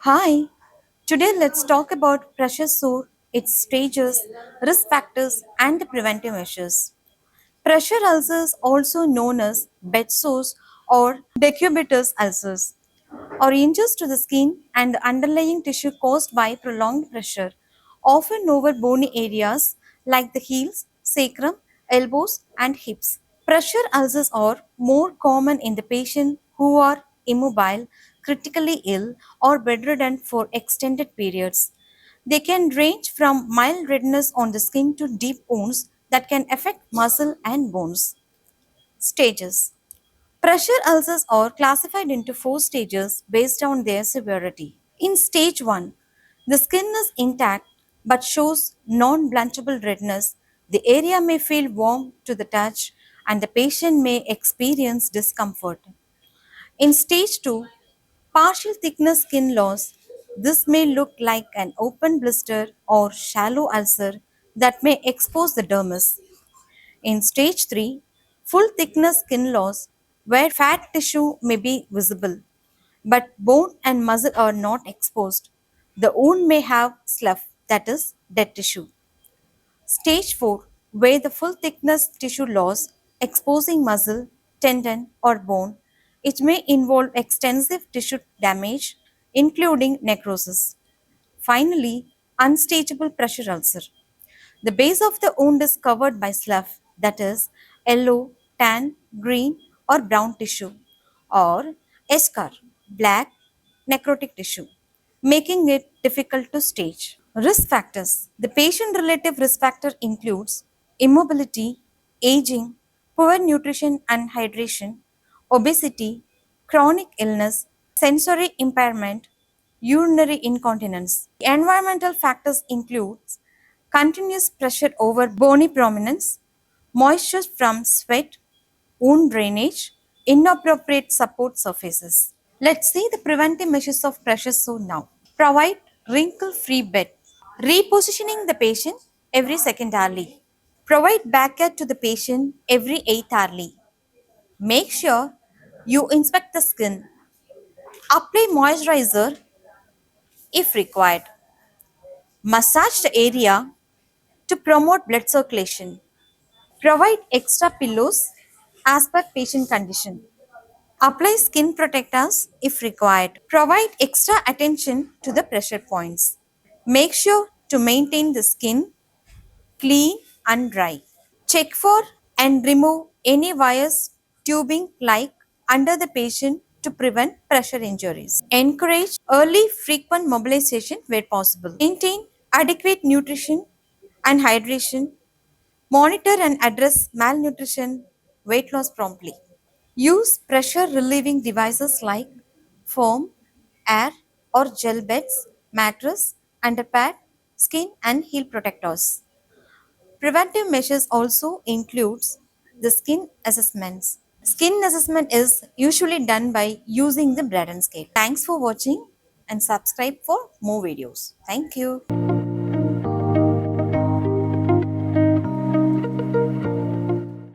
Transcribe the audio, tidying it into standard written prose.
Hi, today let's talk about pressure sore, its stages, risk factors, and the preventive measures. Pressure ulcers, also known as bed sores or decubitus ulcers, are injuries to the skin and the underlying tissue caused by prolonged pressure, often over bony areas like the heels, sacrum, elbows, and hips. Pressure ulcers are more common in the patient who are immobile, critically ill, or bedridden for extended periods. They can range from mild redness on the skin to deep wounds that can affect muscle and bones. Stages. Pressure ulcers are classified into four stages based on their severity. In stage 1, the skin is intact but shows non blanchable redness. The area may feel warm to the touch and the patient may experience discomfort. In stage 2, partial thickness skin loss. This may look like an open blister or shallow ulcer that may expose the dermis. In stage 3, full thickness skin loss, where fat tissue may be visible, but bone and muscle are not exposed. The wound may have slough, that is, dead tissue. Stage 4, where the full thickness tissue loss, exposing muscle, tendon, or bone. It may involve extensive tissue damage, including necrosis. Finally, unstageable pressure ulcer. The base of the wound is covered by slough, that is, yellow, tan, green, or brown tissue, or eschar, black, necrotic tissue, making it difficult to stage. Risk factors. The patient relative risk factor includes immobility, aging, poor nutrition and hydration, obesity, chronic illness, sensory impairment, urinary incontinence. Environmental factors include continuous pressure over bony prominence, moisture from sweat, wound drainage, inappropriate support surfaces. Let's see the preventive measures of pressure sore now. Provide wrinkle-free bed. Repositioning the patient every second hourly. Provide back care to the patient every 8 hourly. Make sure you inspect the skin. Apply moisturizer if required. Massage the area to promote blood circulation. Provide extra pillows as per patient condition. Apply skin protectors if required. Provide extra attention to the pressure points. Make sure to maintain the skin clean and dry. Check for and remove any wires, tubing like under the patient to prevent pressure injuries. Encourage early frequent mobilization where possible. Maintain adequate nutrition and hydration. Monitor and address malnutrition, weight loss promptly. Use pressure relieving devices like foam, air or gel beds, mattress, underpad, skin and heel protectors. Preventive measures also includes the skin assessments. Skin assessment is usually done by using the Braden scale. Thanks for watching and subscribe for more videos. Thank you.